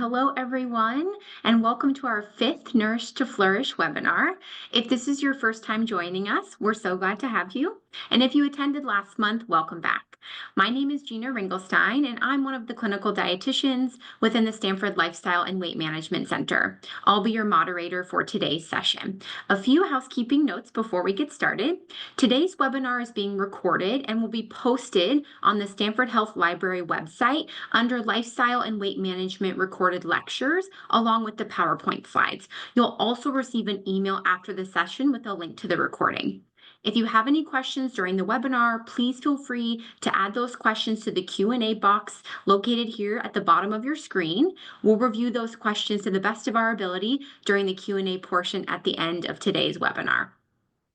Hello, everyone, and welcome to our fifth Nourish to Flourish webinar. If this is your first time joining us, we're so glad to have you. And if you attended last month, welcome back. My name is Gina Ringelstein, and I'm one of the clinical dietitians within the Stanford Lifestyle and Weight Management Center. I'll be your moderator for today's session. A few housekeeping notes before we get started. Today's webinar is being recorded and will be posted on the Stanford Health Library website under Lifestyle and Weight Management recorded lectures, along with the PowerPoint slides. You'll also receive an email after the session with a link to the recording. If you have any questions during the webinar, please feel free to add those questions to the Q&A box located here at the bottom of your screen. We'll review those questions to the best of our ability during the Q&A portion at the end of today's webinar.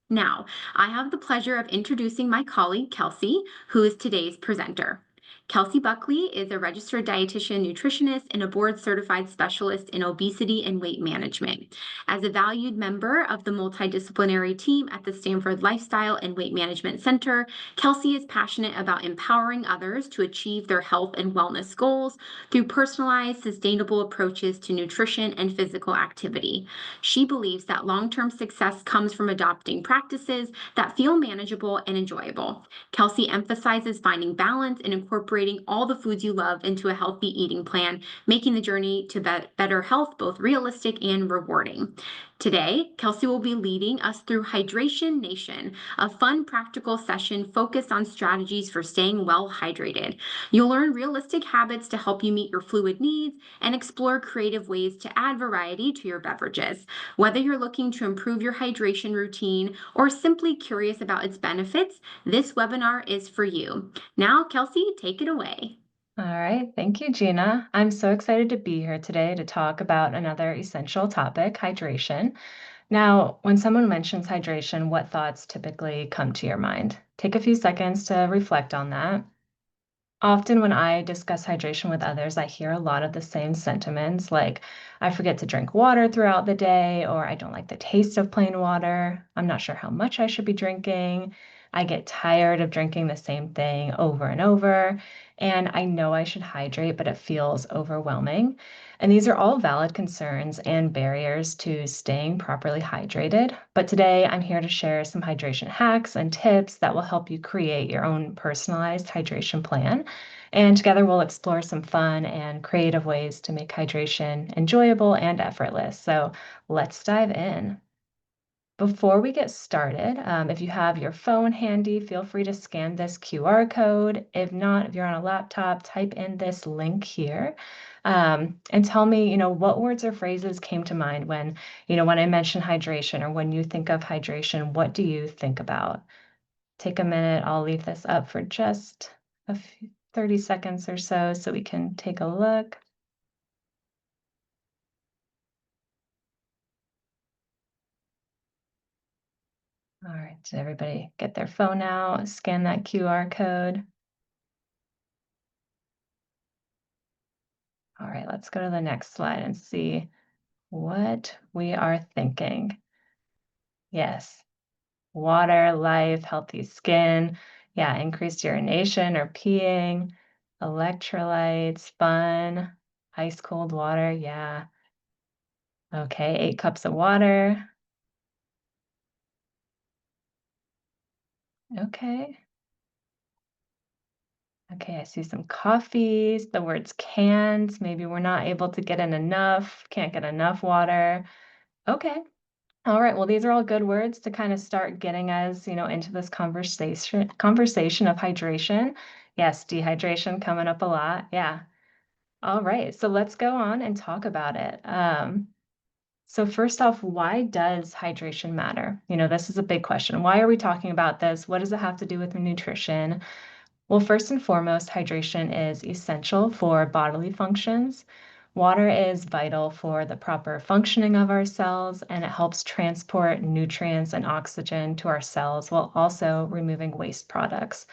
Now, I have the pleasure of introducing my colleague, Kelsi, who is today's presenter. Kelsi Buckley is a registered dietitian nutritionist and a board-certified specialist in obesity and weight management. As a valued member of the multidisciplinary team at the Stanford Lifestyle and Weight Management Center, Kelsi is passionate about empowering others to achieve their health and wellness goals through personalized, sustainable approaches to nutrition and physical activity. She believes that long-term success comes from adopting practices that feel manageable and enjoyable. Kelsi emphasizes finding balance and incorporating all the foods you love into a healthy eating plan, making the journey to better health both realistic and rewarding. Today, Kelsi will be leading us through Hydration Nation, a fun, practical session focused on strategies for staying well hydrated. You'll learn realistic habits to help you meet your fluid needs and explore creative ways to add variety to your beverages. Whether you're looking to improve your hydration routine or simply curious about its benefits, this webinar is for you. Now, Kelsi, take it away. All right, thank you, Gina. I'm so excited to be here today to talk about another essential topic, hydration. Now, when someone mentions hydration, what thoughts typically come to your mind? Take a few seconds to reflect on that. Often, when I discuss hydration with others, I hear a lot of the same sentiments like, I forget to drink water throughout the day, or I don't like the taste of plain water. I'm not sure how much I should be drinking. I get tired of drinking the same thing over and over. And I know I should hydrate, but it feels overwhelming. And these are all valid concerns and barriers to staying properly hydrated. But today I'm here to share some hydration hacks and tips that will help you create your own personalized hydration plan. And together we'll explore some fun and creative ways to make hydration enjoyable and effortless. So let's dive in. Before we get started, if you have your phone handy, feel free to scan this QR code. If not, if you're on a laptop, type in this link here and tell me, what words or phrases came to mind when I mention hydration or when you think of hydration, what do you think about? Take a minute. I'll leave this up for just 30 seconds or so we can take a look. All right, did everybody get their phone out? Scan that QR code. All right, let's go to the next slide and see what we are thinking. Yes, water, life, healthy skin. Yeah, increased urination or peeing, electrolytes, fun, ice cold water. Yeah. Okay, 8 cups of water. Okay. Okay, I see some coffees, the words cans. Maybe we're not able to get in enough, can't get enough water. Okay. All right. Well, these are all good words to kind of start getting us, into this conversation of hydration. Yes, dehydration coming up a lot. Yeah. All right. So let's go on and talk about it. So first off, why does hydration matter? This is a big question. Why are we talking about this? What does it have to do with nutrition? Well, first and foremost, hydration is essential for bodily functions. Water is vital for the proper functioning of our cells, and it helps transport nutrients and oxygen to our cells while also removing waste products.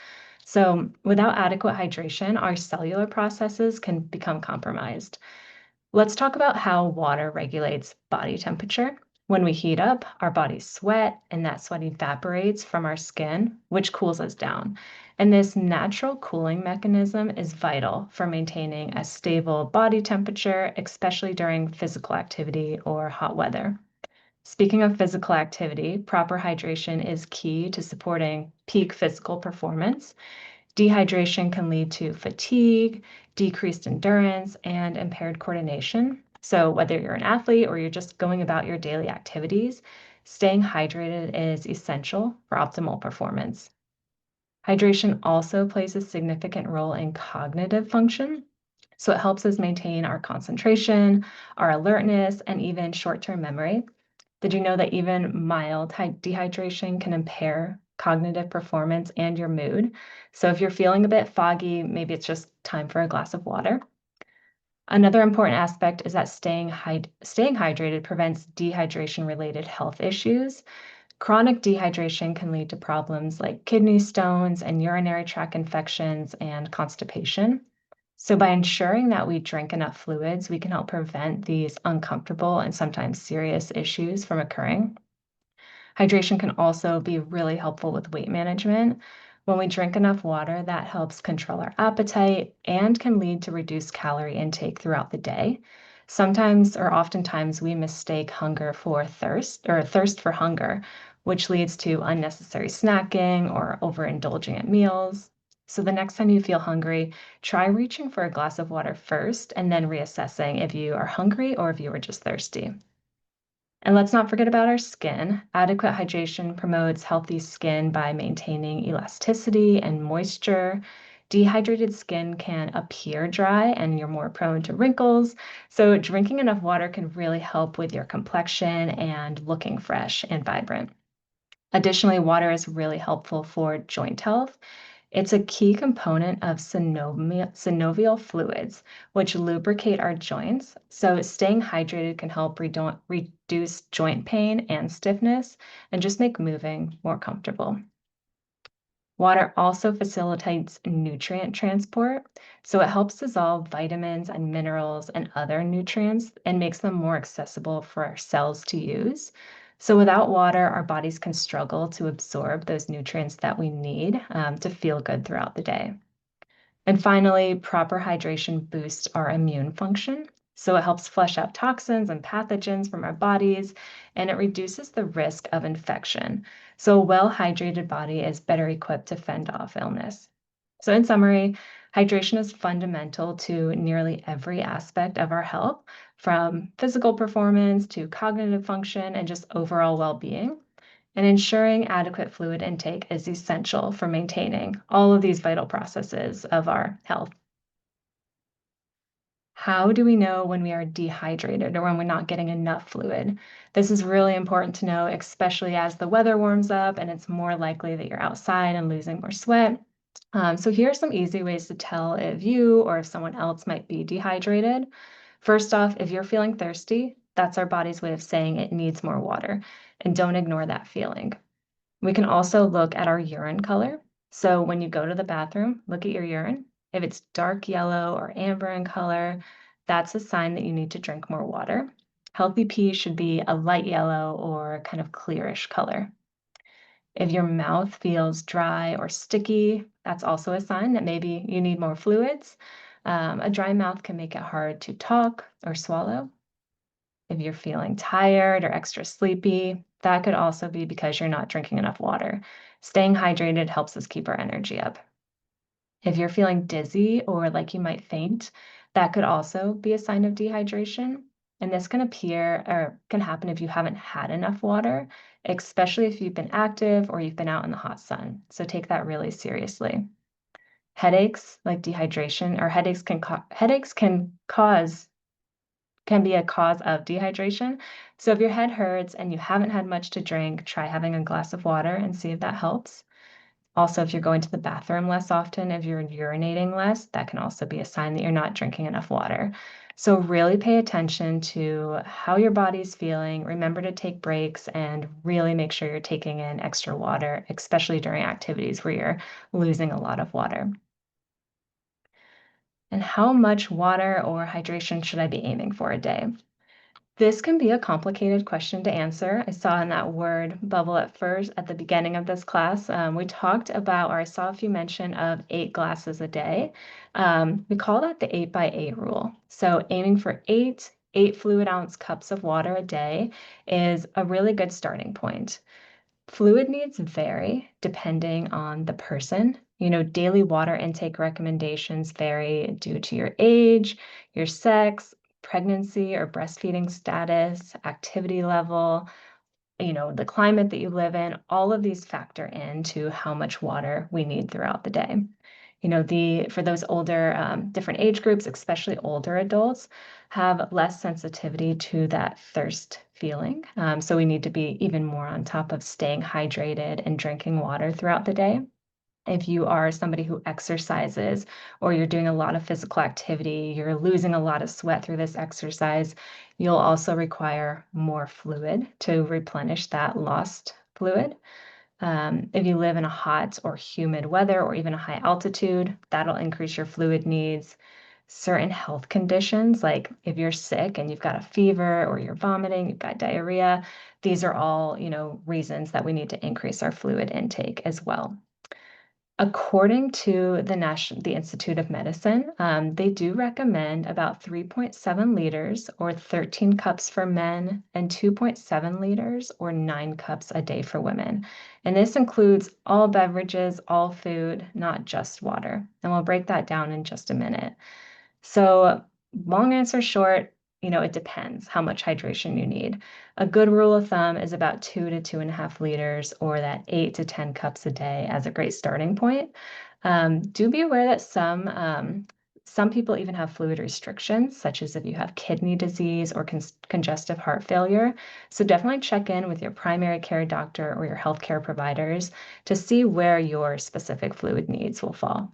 So, without adequate hydration, our cellular processes can become compromised. Let's talk about how water regulates body temperature. When we heat up, our bodies sweat, and that sweat evaporates from our skin, which cools us down. And this natural cooling mechanism is vital for maintaining a stable body temperature, especially during physical activity or hot weather. Speaking of physical activity, proper hydration is key to supporting peak physical performance. Dehydration can lead to fatigue, decreased endurance, and impaired coordination. So, whether you're an athlete or you're just going about your daily activities, staying hydrated is essential for optimal performance. Hydration also plays a significant role in cognitive function. So, it helps us maintain our concentration, our alertness, and even short term memory. Did you know that even mild dehydration can impair cognitive performance and your mood? So if you're feeling a bit foggy, maybe it's just time for a glass of water. Another important aspect is that staying hydrated prevents dehydration-related health issues. Chronic dehydration can lead to problems like kidney stones and urinary tract infections and constipation. So by ensuring that we drink enough fluids, we can help prevent these uncomfortable and sometimes serious issues from occurring. Hydration can also be really helpful with weight management. When we drink enough water, that helps control our appetite and can lead to reduced calorie intake throughout the day. Sometimes or oftentimes we mistake hunger for thirst or thirst for hunger, which leads to unnecessary snacking or overindulging at meals. So the next time you feel hungry, try reaching for a glass of water first and then reassessing if you are hungry or if you were just thirsty. And let's not forget about our skin. Adequate hydration promotes healthy skin by maintaining elasticity and moisture. Dehydrated skin can appear dry and you're more prone to wrinkles. So, drinking enough water can really help with your complexion and looking fresh and vibrant. Additionally, water is really helpful for joint health. It's a key component of synovial fluids, which lubricate our joints. So, staying hydrated can help reduce joint pain and stiffness and just make moving more comfortable. Water also facilitates nutrient transport, so it helps dissolve vitamins and minerals and other nutrients and makes them more accessible for our cells to use. So, without water, our bodies can struggle to absorb those nutrients that we need to feel good throughout the day. And finally, proper hydration boosts our immune function. So it helps flush out toxins and pathogens from our bodies, and it reduces the risk of infection. So a well-hydrated body is better equipped to fend off illness. So in summary, hydration is fundamental to nearly every aspect of our health, from physical performance to cognitive function and just overall well-being. And ensuring adequate fluid intake is essential for maintaining all of these vital processes of our health. How do we know when we are dehydrated or when we're not getting enough fluid? This is really important to know, especially as the weather warms up and it's more likely that you're outside and losing more sweat. So here are some easy ways to tell if you or if someone else might be dehydrated. First off, if you're feeling thirsty, that's our body's way of saying it needs more water, and don't ignore that feeling. We can also look at our urine color. So when you go to the bathroom, look at your urine. If it's dark yellow or amber in color, that's a sign that you need to drink more water. Healthy pee should be a light yellow or kind of clearish color. If your mouth feels dry or sticky, that's also a sign that maybe you need more fluids. A dry mouth can make it hard to talk or swallow. If you're feeling tired or extra sleepy, that could also be because you're not drinking enough water. Staying hydrated helps us keep our energy up. If you're feeling dizzy or like you might faint, that could also be a sign of dehydration. And this can appear or can happen if you haven't had enough water, especially if you've been active or you've been out in the hot sun. So take that really seriously. Headaches, like dehydration, or headaches can be a cause of dehydration. So if your head hurts and you haven't had much to drink, try having a glass of water and see if that helps. Also, if you're going to the bathroom less often, if you're urinating less, that can also be a sign that you're not drinking enough water. So really pay attention to how your body's feeling. Remember to take breaks and really make sure you're taking in extra water, especially during activities where you're losing a lot of water. And how much water or hydration should I be aiming for a day? This can be a complicated question to answer. I saw in that word bubble at first at the beginning of this class. We talked about, or I saw a few mention of 8 glasses a day. We call that the 8 by 8 rule. So aiming for eight fluid ounce cups of water a day is a really good starting point. Fluid needs vary depending on the person. Daily water intake recommendations vary due to your age, your sex, pregnancy or breastfeeding status, activity level, the climate that you live in. All of these factor into how much water we need throughout the day. For those older, different age groups, especially older adults, have less sensitivity to that thirst feeling. So we need to be even more on top of staying hydrated and drinking water throughout the day. If you are somebody who exercises or you're doing a lot of physical activity, you're losing a lot of sweat through this exercise, you'll also require more fluid to replenish that lost fluid. If you live in a hot or humid weather or even a high altitude, that'll increase your fluid needs. Certain health conditions, like if you're sick and you've got a fever or you're vomiting, you've got diarrhea, these are all, reasons that we need to increase our fluid intake as well. According to the Institute of Medicine, they do recommend about 3.7 liters or 13 cups for men and 2.7 liters or 9 cups a day for women. And this includes all beverages, all food, not just water. And we'll break that down in just a minute. So, long answer short, it depends how much hydration you need. A good rule of thumb is about 2 to 2.5 liters or that 8 to 10 cups a day as a great starting point. Do be aware that some people even have fluid restrictions, such as if you have kidney disease or congestive heart failure. So definitely check in with your primary care doctor or your healthcare providers to see where your specific fluid needs will fall.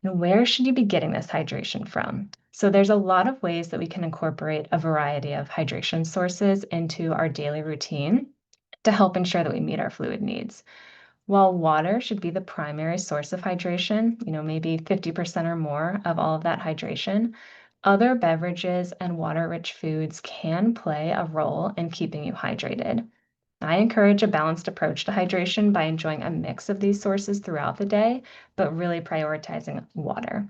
And where should you be getting this hydration from? So there's a lot of ways that we can incorporate a variety of hydration sources into our daily routine to help ensure that we meet our fluid needs. While water should be the primary source of hydration, maybe 50% or more of all of that hydration, other beverages and water-rich foods can play a role in keeping you hydrated. I encourage a balanced approach to hydration by enjoying a mix of these sources throughout the day, but really prioritizing water.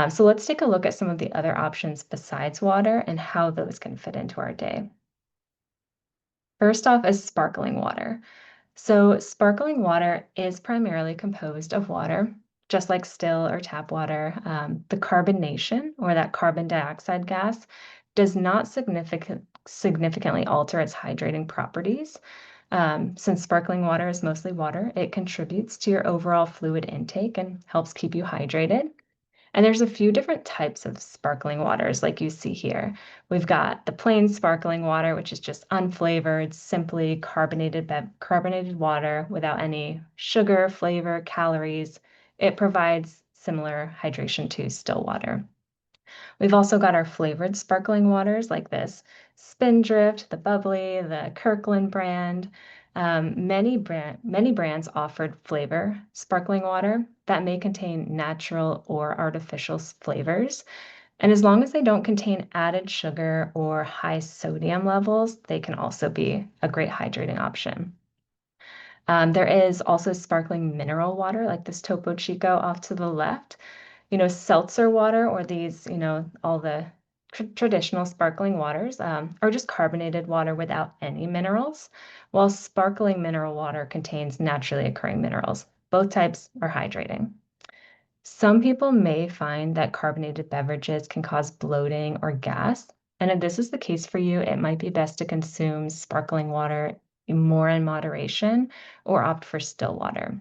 So let's take a look at some of the other options besides water and how those can fit into our day. First off is sparkling water. So sparkling water is primarily composed of water, just like still or tap water. The carbonation, or that carbon dioxide gas, does not significantly alter its hydrating properties. Since sparkling water is mostly water, it contributes to your overall fluid intake and helps keep you hydrated. And there's a few different types of sparkling waters like you see here. We've got the plain sparkling water, which is just unflavored, simply carbonated water without any sugar, flavor, calories. It provides similar hydration to still water. We've also got our flavored sparkling waters like this Spindrift, the Bubbly, the Kirkland brand. Many brands offered flavor sparkling water that may contain natural or artificial flavors. And as long as they don't contain added sugar or high sodium levels, they can also be a great hydrating option. There is also sparkling mineral water like this Topo Chico off to the left. Seltzer water or these, all the traditional sparkling waters are just carbonated water without any minerals, while sparkling mineral water contains naturally occurring minerals. Both types are hydrating. Some people may find that carbonated beverages can cause bloating or gas. And if this is the case for you, it might be best to consume sparkling water more in moderation or opt for still water.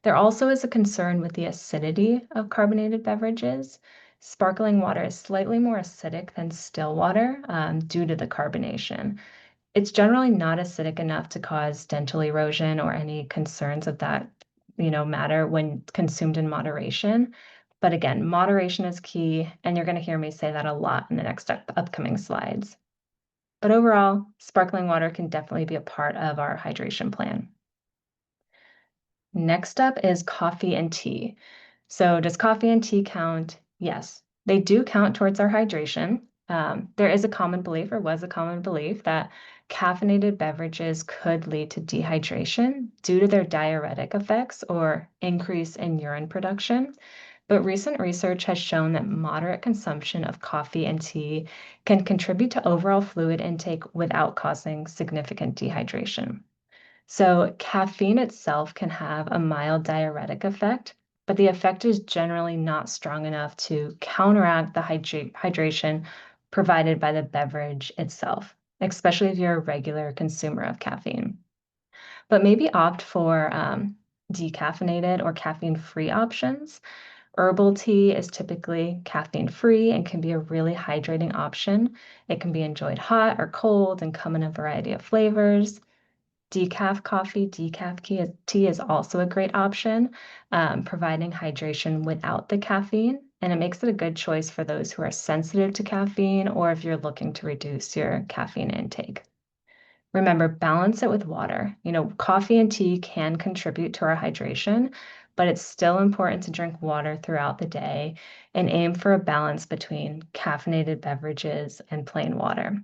There also is a concern with the acidity of carbonated beverages. Sparkling water is slightly more acidic than still water due to the carbonation. It's generally not acidic enough to cause dental erosion or any concerns of that, matter when consumed in moderation. But again, moderation is key, and you're going to hear me say that a lot in the next upcoming slides. But overall, sparkling water can definitely be a part of our hydration plan. Next up is coffee and tea. So does coffee and tea count? Yes. They do count towards our hydration. There is a common belief, or was a common belief, that caffeinated beverages could lead to dehydration due to their diuretic effects or increase in urine production. But recent research has shown that moderate consumption of coffee and tea can contribute to overall fluid intake without causing significant dehydration. So, caffeine itself can have a mild diuretic effect, but the effect is generally not strong enough to counteract the hydration provided by the beverage itself, especially if you're a regular consumer of caffeine. But maybe opt for decaffeinated or caffeine-free options. Herbal tea is typically caffeine-free and can be a really hydrating option. It can be enjoyed hot or cold and come in a variety of flavors. Decaf coffee, tea is also a great option, providing hydration without the caffeine. And it makes it a good choice for those who are sensitive to caffeine or if you're looking to reduce your caffeine intake. Remember, balance it with water. Coffee and tea can contribute to our hydration, but it's still important to drink water throughout the day and aim for a balance between caffeinated beverages and plain water.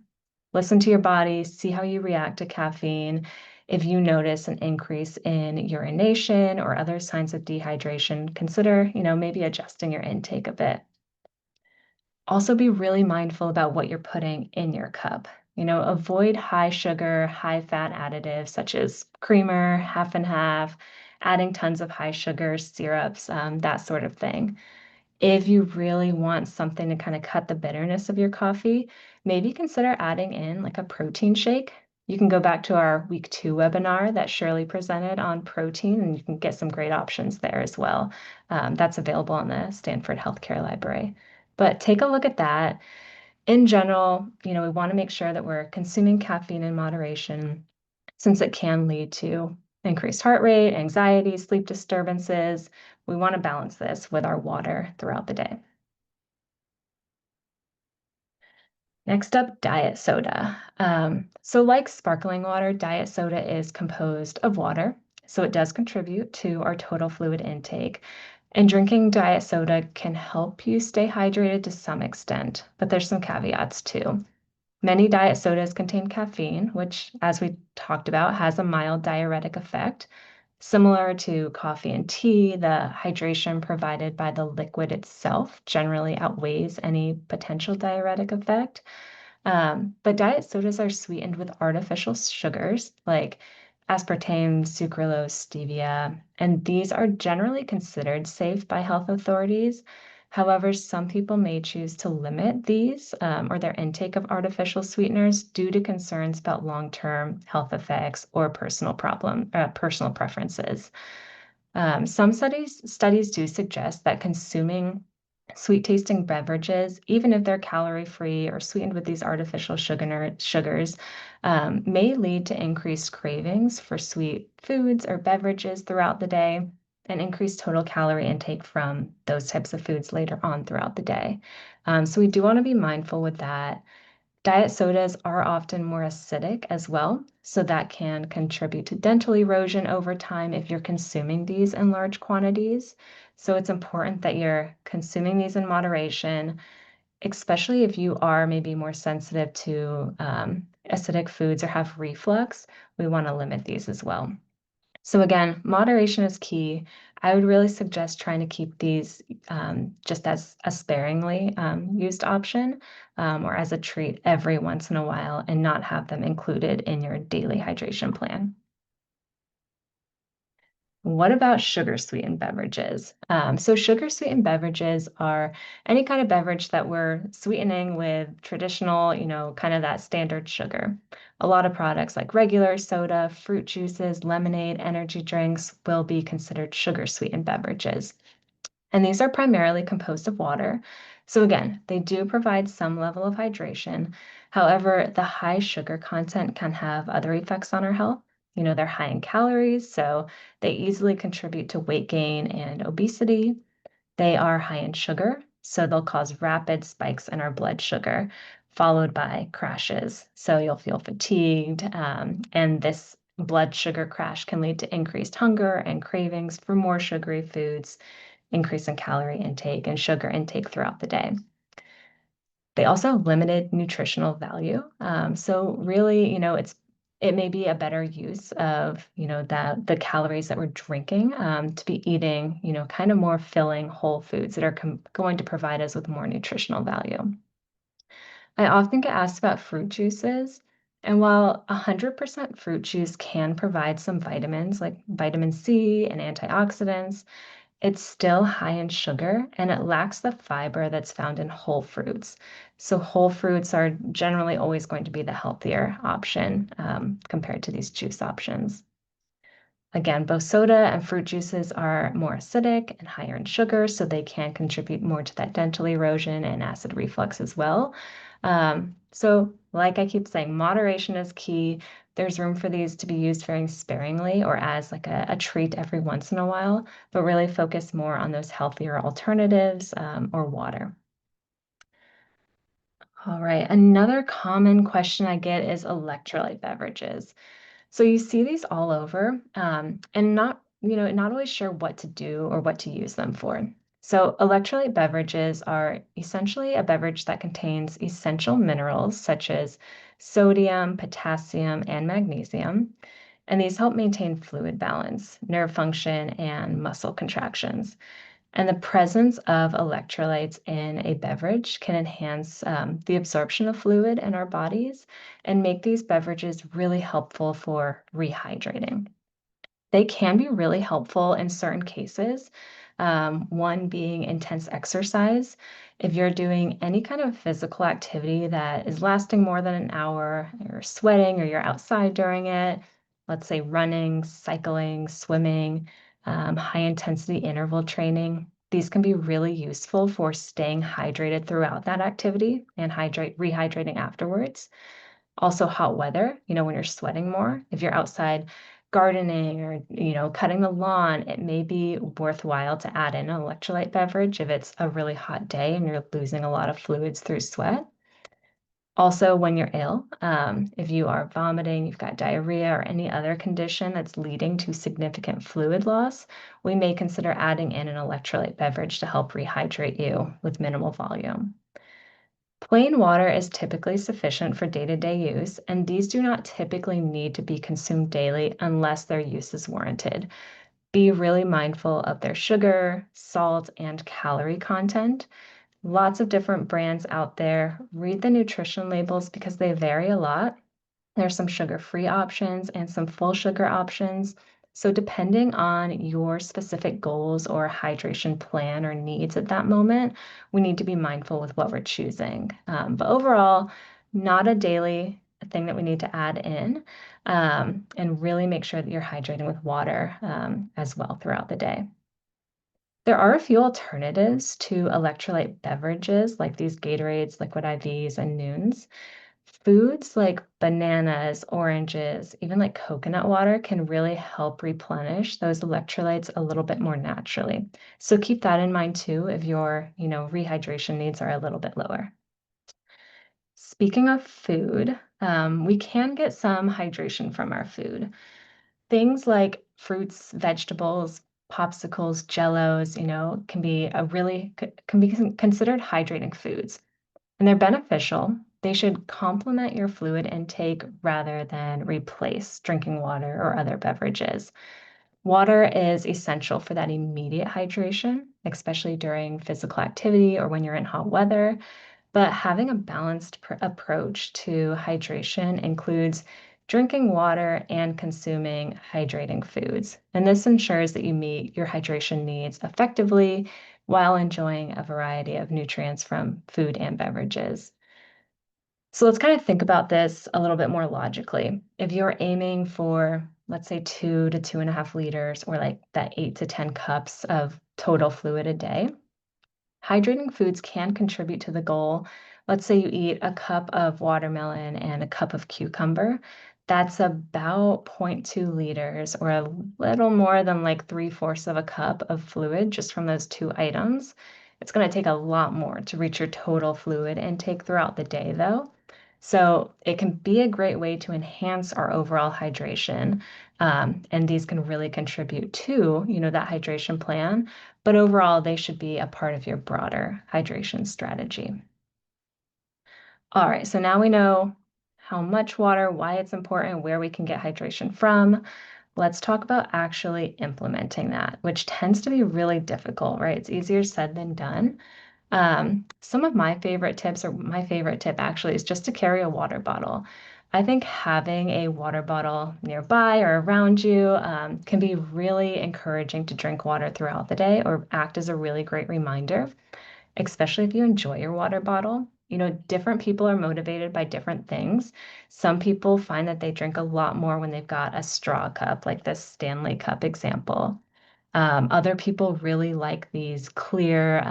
Listen to your body, see how you react to caffeine. If you notice an increase in urination or other signs of dehydration, consider, maybe adjusting your intake a bit. Also be really mindful about what you're putting in your cup. Avoid high sugar, high fat additives such as creamer, half and half, adding tons of high sugar syrups, that sort of thing. If you really want something to kind of cut the bitterness of your coffee, maybe consider adding in like a protein shake. You can go back to our week 2 webinar that Shirley presented on protein, and you can get some great options there as well. That's available on the Stanford Healthcare Library. But take a look at that. In general, we want to make sure that we're consuming caffeine in moderation since it can lead to increased heart rate, anxiety, sleep disturbances. We want to balance this with our water throughout the day. Next up, diet soda. So like sparkling water, diet soda is composed of water, so it does contribute to our total fluid intake. And drinking diet soda can help you stay hydrated to some extent, but there's some caveats too. Many diet sodas contain caffeine, which, as we talked about, has a mild diuretic effect. Similar to coffee and tea, the hydration provided by the liquid itself generally outweighs any potential diuretic effect. But diet sodas are sweetened with artificial sugars like aspartame, sucralose, stevia, and these are generally considered safe by health authorities. However, some people may choose to limit these or their intake of artificial sweeteners due to concerns about long-term health effects or personal preferences. Some studies do suggest that consuming sweet-tasting beverages, even if they're calorie-free or sweetened with these artificial sugars, may lead to increased cravings for sweet foods or beverages throughout the day and increased total calorie intake from those types of foods later on throughout the day. So we do want to be mindful with that. Diet sodas are often more acidic as well, so that can contribute to dental erosion over time if you're consuming these in large quantities. So it's important that you're consuming these in moderation, especially if you are maybe more sensitive to acidic foods or have reflux. We want to limit these as well. So again, moderation is key. I would really suggest trying to keep these just as a sparingly used option or as a treat every once in a while and not have them included in your daily hydration plan. What about sugar-sweetened beverages? So sugar-sweetened beverages are any kind of beverage that we're sweetening with traditional, kind of that standard sugar. A lot of products like regular soda, fruit juices, lemonade, energy drinks will be considered sugar-sweetened beverages. And these are primarily composed of water. So again, they do provide some level of hydration. However, the high sugar content can have other effects on our health. They're high in calories, so they easily contribute to weight gain and obesity. They are high in sugar, so they'll cause rapid spikes in our blood sugar, followed by crashes. So you'll feel fatigued, and this blood sugar crash can lead to increased hunger and cravings for more sugary foods, increase in calorie intake and sugar intake throughout the day. They also have limited nutritional value. So really, it may be a better use of, the calories that we're drinking to be eating, kind of more filling whole foods that are going to provide us with more nutritional value. I often get asked about fruit juices. And while 100% fruit juice can provide some vitamins like vitamin C and antioxidants, it's still high in sugar and it lacks the fiber that's found in whole fruits. So, whole fruits are generally always going to be the healthier option compared to these juice options. Again, both soda and fruit juices are more acidic and higher in sugar, so they can contribute more to that dental erosion and acid reflux as well. So, like I keep saying, moderation is key. There's room for these to be used very sparingly or as like a treat every once in a while, but really focus more on those healthier alternatives or water. All right, another common question I get is electrolyte beverages. So you see these all over, and not always sure what to do or what to use them for. So electrolyte beverages are essentially a beverage that contains essential minerals such as sodium, potassium, and magnesium. And these help maintain fluid balance, nerve function, and muscle contractions. And the presence of electrolytes in a beverage can enhance the absorption of fluid in our bodies and make these beverages really helpful for rehydrating. They can be really helpful in certain cases. One being intense exercise. If you're doing any kind of physical activity that is lasting more than an hour, you're sweating or you're outside during it, let's say running, cycling, swimming, high intensity interval training, these can be really useful for staying hydrated throughout that activity and rehydrating afterwards. Also, hot weather, when you're sweating more, if you're outside gardening or, cutting the lawn, it may be worthwhile to add in an electrolyte beverage if it's a really hot day and you're losing a lot of fluids through sweat. Also, when you're ill, if you are vomiting, you've got diarrhea or any other condition that's leading to significant fluid loss, we may consider adding in an electrolyte beverage to help rehydrate you with minimal volume. Plain water is typically sufficient for day-to-day use, and these do not typically need to be consumed daily unless their use is warranted. Be really mindful of their sugar, salt, and calorie content. Lots of different brands out there. Read the nutrition labels because they vary a lot. There's some sugar-free options and some full sugar options. So depending on your specific goals or hydration plan or needs at that moment, we need to be mindful with what we're choosing. But overall, not a daily thing that we need to add in, and really make sure that you're hydrating with water as well throughout the day. There are a few alternatives to electrolyte beverages like these Gatorades, Liquid IVs, and Nuuns. Foods like bananas, oranges, even like coconut water can really help replenish those electrolytes a little bit more naturally. So keep that in mind too if your, rehydration needs are a little bit lower. Speaking of food, we can get some hydration from our food. Things like fruits, vegetables, popsicles, jellos, can be considered hydrating foods. And they're beneficial. They should complement your fluid intake rather than replace drinking water or other beverages. Water is essential for that immediate hydration, especially during physical activity or when you're in hot weather. But having a balanced approach to hydration includes drinking water and consuming hydrating foods. And this ensures that you meet your hydration needs effectively while enjoying a variety of nutrients from food and beverages. So let's kind of think about this a little bit more logically. If you're aiming for, let's say, 2 to 2.5 liters, or like that 8 to 10 cups of total fluid a day, hydrating foods can contribute to the goal. Let's say you eat a cup of watermelon and a cup of cucumber. That's about zero point 0.2 liters or a little more than like 3/4 of a cup of fluid just from those two items. It's going to take a lot more to reach your total fluid intake throughout the day, though. So it can be a great way to enhance our overall hydration. And these can really contribute to, that hydration plan, but overall, they should be a part of your broader hydration strategy. All right, so now we know how much water, why it's important, where we can get hydration from. Let's talk about actually implementing that, which tends to be really difficult, right? It's easier said than done. Some of my favorite tips, or my favorite tip actually, is just to carry a water bottle. I think having a water bottle nearby or around you can be really encouraging to drink water throughout the day or act as a really great reminder, especially if you enjoy your water bottle. Different people are motivated by different things. Some people find that they drink a lot more when they've got a straw cup, like this Stanley Cup example. Other people really like these clear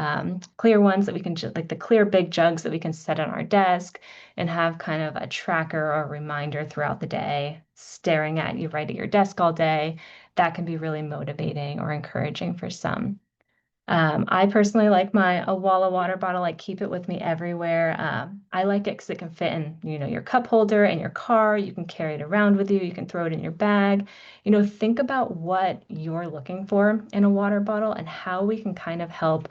ones that we can like the clear big jugs that we can set on our desk and have kind of a tracker or a reminder throughout the day, staring at you right at your desk all day. That can be really motivating or encouraging for some. I personally like my Awala water bottle. I keep it with me everywhere. I like it because it can fit in, your cup holder in your car. You can carry it around with you. You can throw it in your bag. Think about what you're looking for in a water bottle and how we can kind of help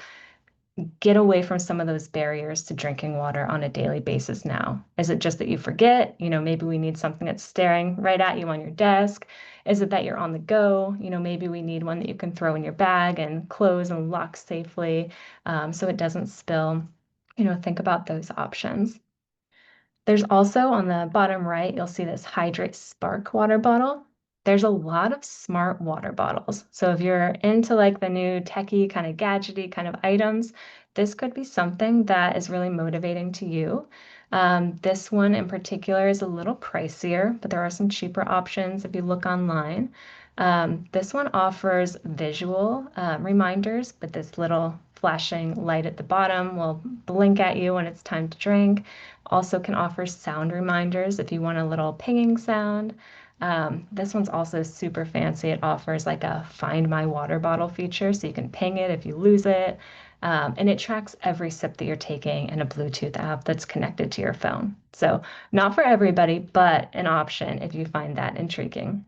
get away from some of those barriers to drinking water on a daily basis now? Is it just that you forget? Maybe we need something that's staring right at you on your desk. Is it that you're on the go? Maybe we need one that you can throw in your bag and close and lock safely so it doesn't spill. Think about those options. There's also on the bottom right, you'll see this Hydrate Spark water bottle. There's a lot of smart water bottles. So if you're into like the new techie kind of gadgety kind of items, this could be something that is really motivating to you. This one in particular is a little pricier, but there are some cheaper options if you look online. This one offers visual reminders, but this little flashing light at the bottom will blink at you when it's time to drink. Also can offer sound reminders if you want a little pinging sound. This one's also super fancy. It offers like a Find My Water Bottle feature, so you can ping it if you lose it. And it tracks every sip that you're taking in a Bluetooth app that's connected to your phone. So not for everybody, but an option if you find that intriguing.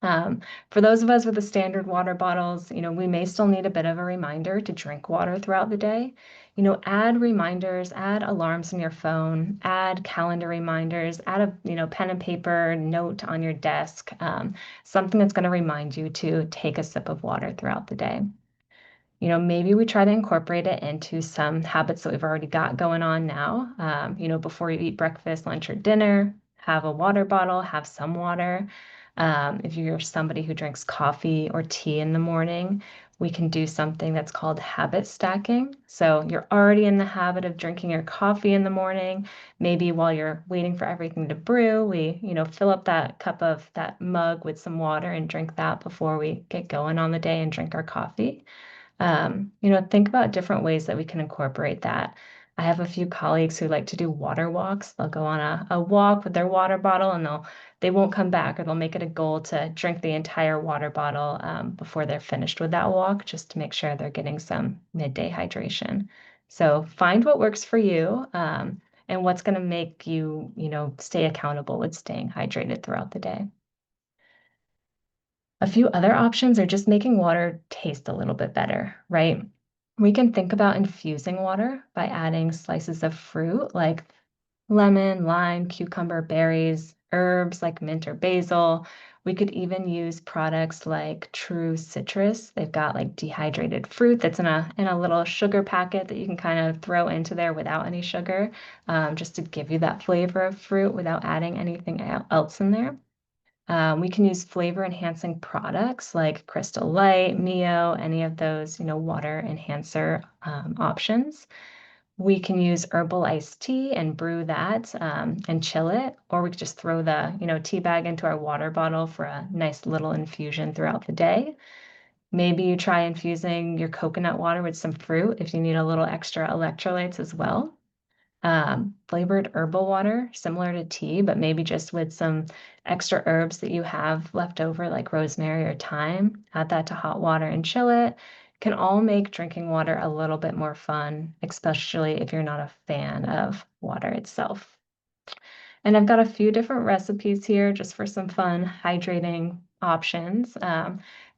For those of us with the standard water bottles, we may still need a bit of a reminder to drink water throughout the day. Add reminders, add alarms on your phone, add calendar reminders, add a, pen and paper note on your desk, something that's going to remind you to take a sip of water throughout the day. Maybe we try to incorporate it into some habits that we've already got going on now. Before you eat breakfast, lunch, or dinner, have a water bottle, have some water. If you're somebody who drinks coffee or tea in the morning, we can do something that's called habit stacking. So you're already in the habit of drinking your coffee in the morning. Maybe while you're waiting for everything to brew, we, fill up that cup of that mug with some water and drink that before we get going on the day and drink our coffee. Think about different ways that we can incorporate that. I have a few colleagues who like to do water walks. They'll go on a walk with their water bottle and they won't come back, or they'll make it a goal to drink the entire water bottle before they're finished with that walk, just to make sure they're getting some midday hydration. So find what works for you and what's going to make you, stay accountable with staying hydrated throughout the day. A few other options are just making water taste a little bit better, right? We can think about infusing water by adding slices of fruit like lemon, lime, cucumber, berries, herbs like mint or basil. We could even use products like True Citrus. They've got like dehydrated fruit that's in a little sugar packet that you can kind of throw into there without any sugar, just to give you that flavor of fruit without adding anything else in there. We can use flavor enhancing products like Crystal Light, Mio, any of those, water enhancer options. We can use herbal iced tea and brew that and chill it, or we could just throw the, tea bag into our water bottle for a nice little infusion throughout the day. Maybe you try infusing your coconut water with some fruit if you need a little extra electrolytes as well. Flavored herbal water, similar to tea, but maybe just with some extra herbs that you have left over, like rosemary or thyme. Add that to hot water and chill it. Can all make drinking water a little bit more fun, especially if you're not a fan of water itself. And I've got a few different recipes here just for some fun hydrating options.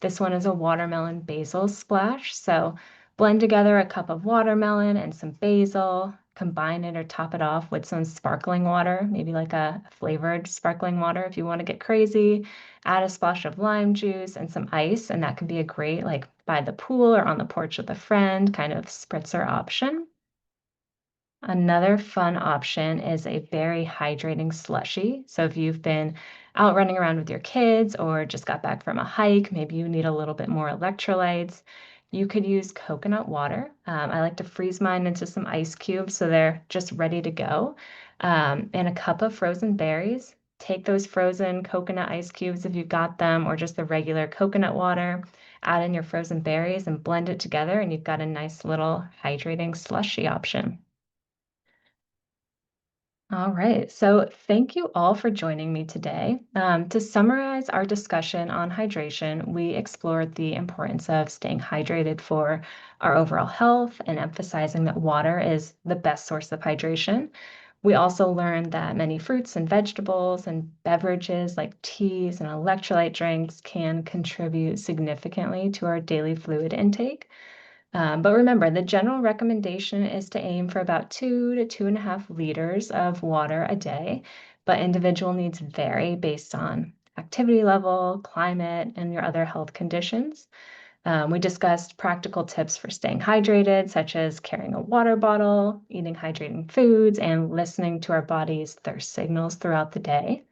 This one is a watermelon basil splash. So blend together a cup of watermelon and some basil, combine it or top it off with some sparkling water, maybe like a flavored sparkling water if you want to get crazy. Add a splash of lime juice and some ice, and that can be a great, like by the pool or on the porch with a friend, kind of spritzer option. Another fun option is a very hydrating slushie. So if you've been out running around with your kids or just got back from a hike, maybe you need a little bit more electrolytes, you could use coconut water. I like to freeze mine into some ice cubes so they're just ready to go. And a cup of frozen berries. Take those frozen coconut ice cubes if you've got them, or just the regular coconut water. Add in your frozen berries and blend it together, and you've got a nice little hydrating slushy option. All right. So thank you all for joining me today. To summarize our discussion on hydration, we explored the importance of staying hydrated for our overall health and emphasizing that water is the best source of hydration. We also learned that many fruits and vegetables and beverages like teas and electrolyte drinks can contribute significantly to our daily fluid intake. But remember, the general recommendation is to aim for about 2 to 2.5 liters of water a day, but individual needs vary based on activity level, climate, and your other health conditions. We discussed practical tips for staying hydrated, such as carrying a water bottle, eating hydrating foods, and listening to our body's thirst signals throughout the day.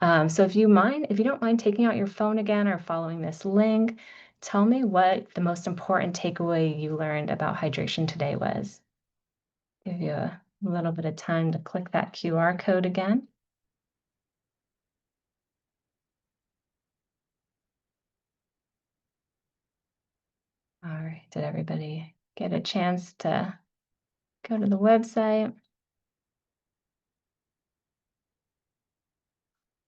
So if you don't mind taking out your phone again or following this link, tell me what the most important takeaway you learned about hydration today was. Give you a little bit of time to click that QR code again. All right, did everybody get a chance to go to the website?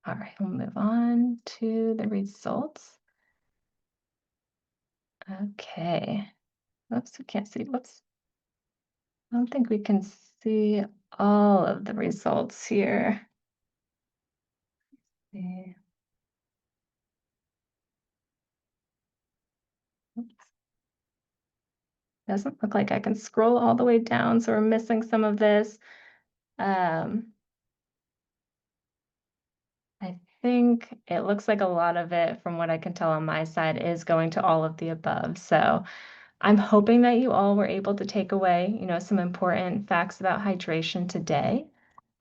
All right, we'll move on to the results. Okay. Whoops, we can't see. Whoops. I don't think we can see all of the results here. See. Oops. Doesn't look like I can scroll all the way down, so we're missing some of this. Um, I think it looks like a lot of it, from what I can tell on my side, is going to all of the above. So I'm hoping that you all were able to take away, some important facts about hydration today.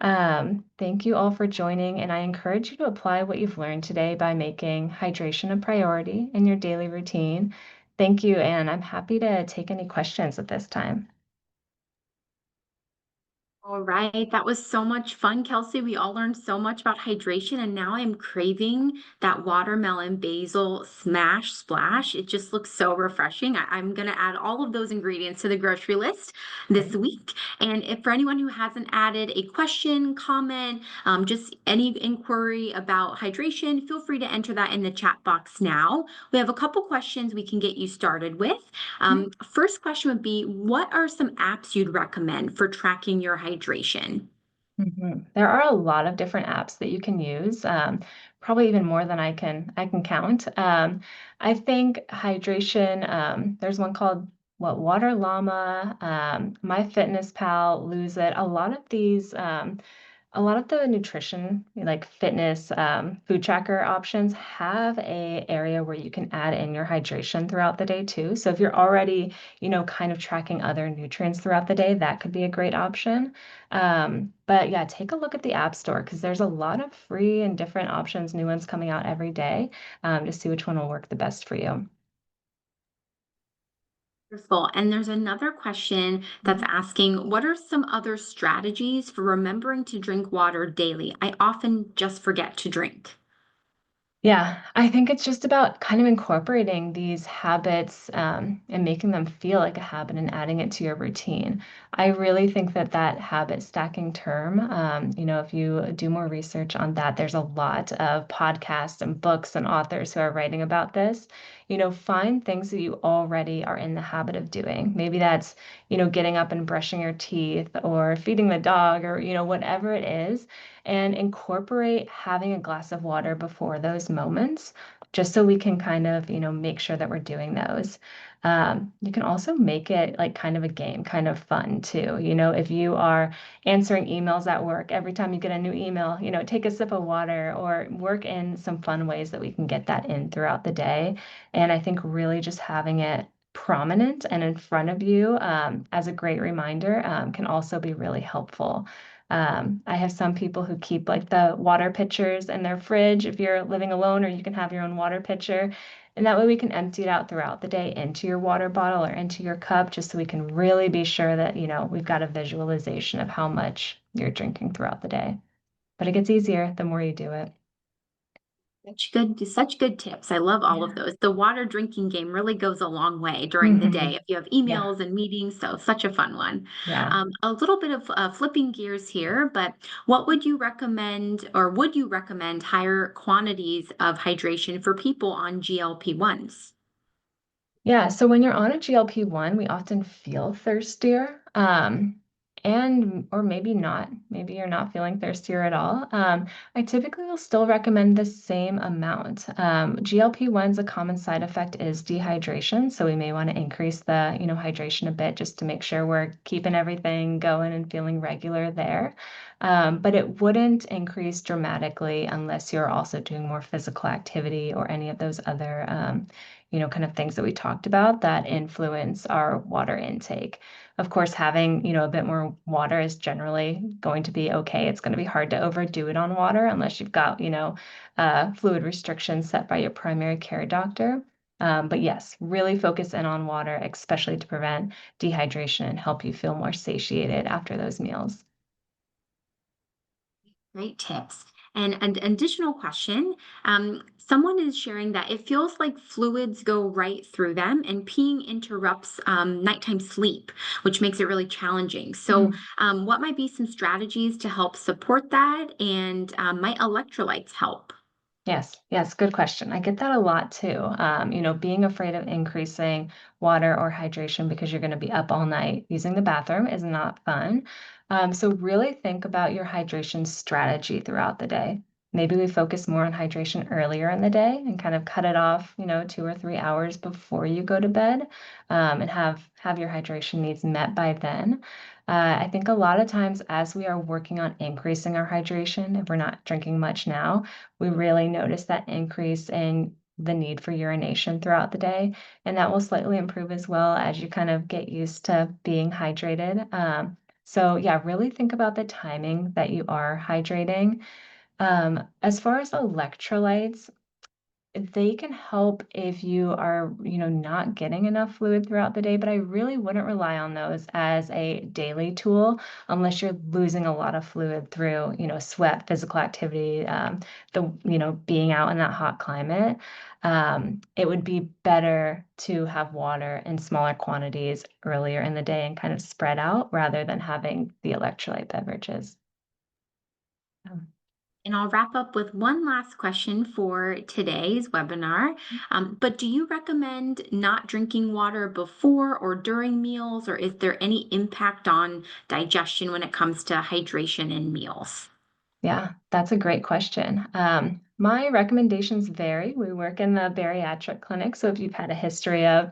Thank you all for joining, and I encourage you to apply what you've learned today by making hydration a priority in your daily routine. Thank you, and I'm happy to take any questions at this time. All right, that was so much fun, Kelsey. We all learned so much about hydration, and now I'm craving that watermelon basil smash splash. It just looks so refreshing. I'm going to add all of those ingredients to the grocery list this Great. week. And if for anyone who hasn't added a question, comment, just any inquiry about hydration, feel free to enter that in the chat box now. We have a couple questions we can get you started with. First question would be, what are some apps you'd recommend for tracking your hydration? There are a lot of different apps that you can use, probably even more than I can count. I think hydration. There's one called Water Llama, MyFitnessPal, Lose It. A lot of the nutrition, like fitness, food tracker options have a area where you can add in your hydration throughout the day too. So if you're already, kind of tracking other nutrients throughout the day, that could be a great option. But yeah, take a look at the App Store because there's a lot of free and different options, new ones coming out every day, to see which one will work the best for you. Wonderful. And there's another question that's asking, what are some other strategies for remembering to drink water daily? I often just forget to drink. Yeah, I think it's just about kind of incorporating these habits and making them feel like a habit and adding it to your routine. I really think that that habit stacking term, if you do more research on that, there's a lot of podcasts and books and authors who are writing about this. Find things that you already are in the habit of doing. Maybe that's, getting up and brushing your teeth or feeding the dog or, whatever it is, and incorporate having a glass of water before those moments. just so we can kind of, make sure that we're doing those. You can also make it like kind of a game, kind of fun too. If you are answering emails at work, every time you get a new email, take a sip of water or work in some fun ways that we can get that in throughout the day. And I think really just having it prominent and in front of you as a great reminder can also be really helpful. I have some people who keep like the water pitchers in their fridge if you're living alone, or you can have your own water pitcher. And that way we can empty it out throughout the day into your water bottle or into your cup, just so we can really be sure that, we've got a visualization of how much you're drinking throughout the day. But it gets easier the more you do it. Such good tips. I love all of Yeah. those. The water drinking game really goes a long way during the day Hmm. if you have Yeah. emails and meetings. So such a fun one. Yeah. A little bit of flipping gears here, but what would you recommend, or would you recommend higher quantities of hydration for people on GLP-1s? Yeah, so when you're on a GLP-1, we often feel thirstier, and or maybe not. Maybe you're not feeling thirstier at all. I typically will still recommend the same amount. GLP-1's a common side effect is dehydration, so we may want to increase the, hydration a bit just to make sure we're keeping everything going and feeling regular there. But it wouldn't increase dramatically unless you're also doing more physical activity or any of those other kind of things that we talked about that influence our water intake. Of course, having, a bit more water is generally going to be okay. It's going to be hard to overdo it on water unless you've got, fluid restrictions set by your primary care doctor. But yes, really focus in on water, especially to prevent dehydration and help you feel more satiated after those meals. Great tips. And an additional question, someone is sharing that it feels like fluids go right through them and peeing interrupts nighttime sleep, which makes it really challenging. So, what might be some strategies to help support that? And might electrolytes help? Yes, yes, good question. I get that a lot too. Being afraid of increasing water or hydration because you're going to be up all night using the bathroom is not fun. So really think about your hydration strategy throughout the day. Maybe we focus more on hydration earlier in the day and kind of cut it off, 2 or 3 hours before you go to bed, and have your hydration needs met by then. I think a lot of times as we are working on increasing our hydration, if we're not drinking much now, we really notice that increase in the need for urination throughout the day. And that will slightly improve as well as you kind of get used to being hydrated. So, yeah, really think about the timing that you are hydrating. As far as electrolytes, they can help if you are, not getting enough fluid throughout the day, but I really wouldn't rely on those as a daily tool unless you're losing a lot of fluid through, sweat, physical activity, being out in that hot climate. It would be better to have water in smaller quantities earlier in the day and kind of spread out rather than having the electrolyte beverages. Um, And I'll wrap up with one last question for today's webinar. But do you recommend not drinking water before or during meals, or is there any impact on digestion when it comes to hydration in meals? Yeah, that's a great question. My recommendations vary. We work in the bariatric clinic, so if you've had a history of,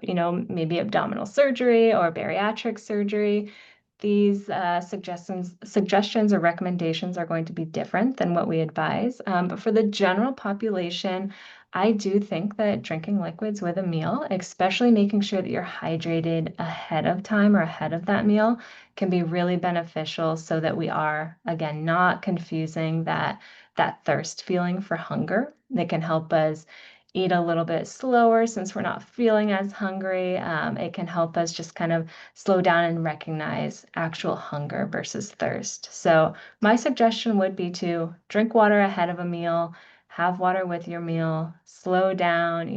maybe abdominal surgery or bariatric surgery, these suggestions or recommendations are going to be different than what we advise. But for the general population, I do think that drinking liquids with a meal, especially making sure that you're hydrated ahead of time or ahead of that meal, can be really beneficial so that we are, again, not confusing that thirst feeling for hunger. It can help us eat a little bit slower since we're not feeling as hungry. It can help us just kind of slow down and recognize actual hunger versus thirst. So my suggestion would be to drink water ahead of a meal, have water with your meal, slow down.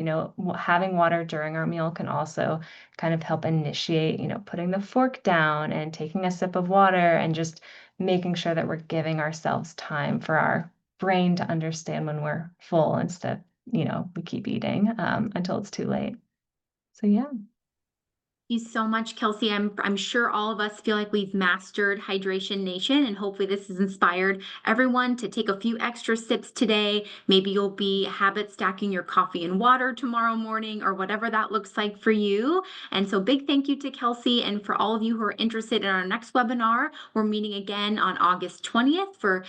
Having water during our meal can also kind of help initiate, putting the fork down and taking a sip of water and just making sure that we're giving ourselves time for our brain to understand when we're full instead, we keep eating until it's too late. So yeah. you so much, Kelsey. I'm sure all of us feel like we've mastered Hydration Nation, and hopefully this has inspired everyone to take a few extra sips today. Maybe you'll be habit stacking your coffee and water tomorrow morning, or whatever that looks like for you. And so big thank you to Kelsey, and for all of you who are interested in our next webinar, we're meeting again on August 20th for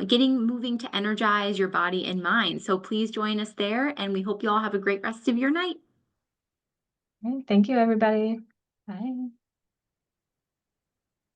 getting moving to energize your body and mind. So please join us there, and we hope you all have a great rest of your night. Thank you, everybody. Bye.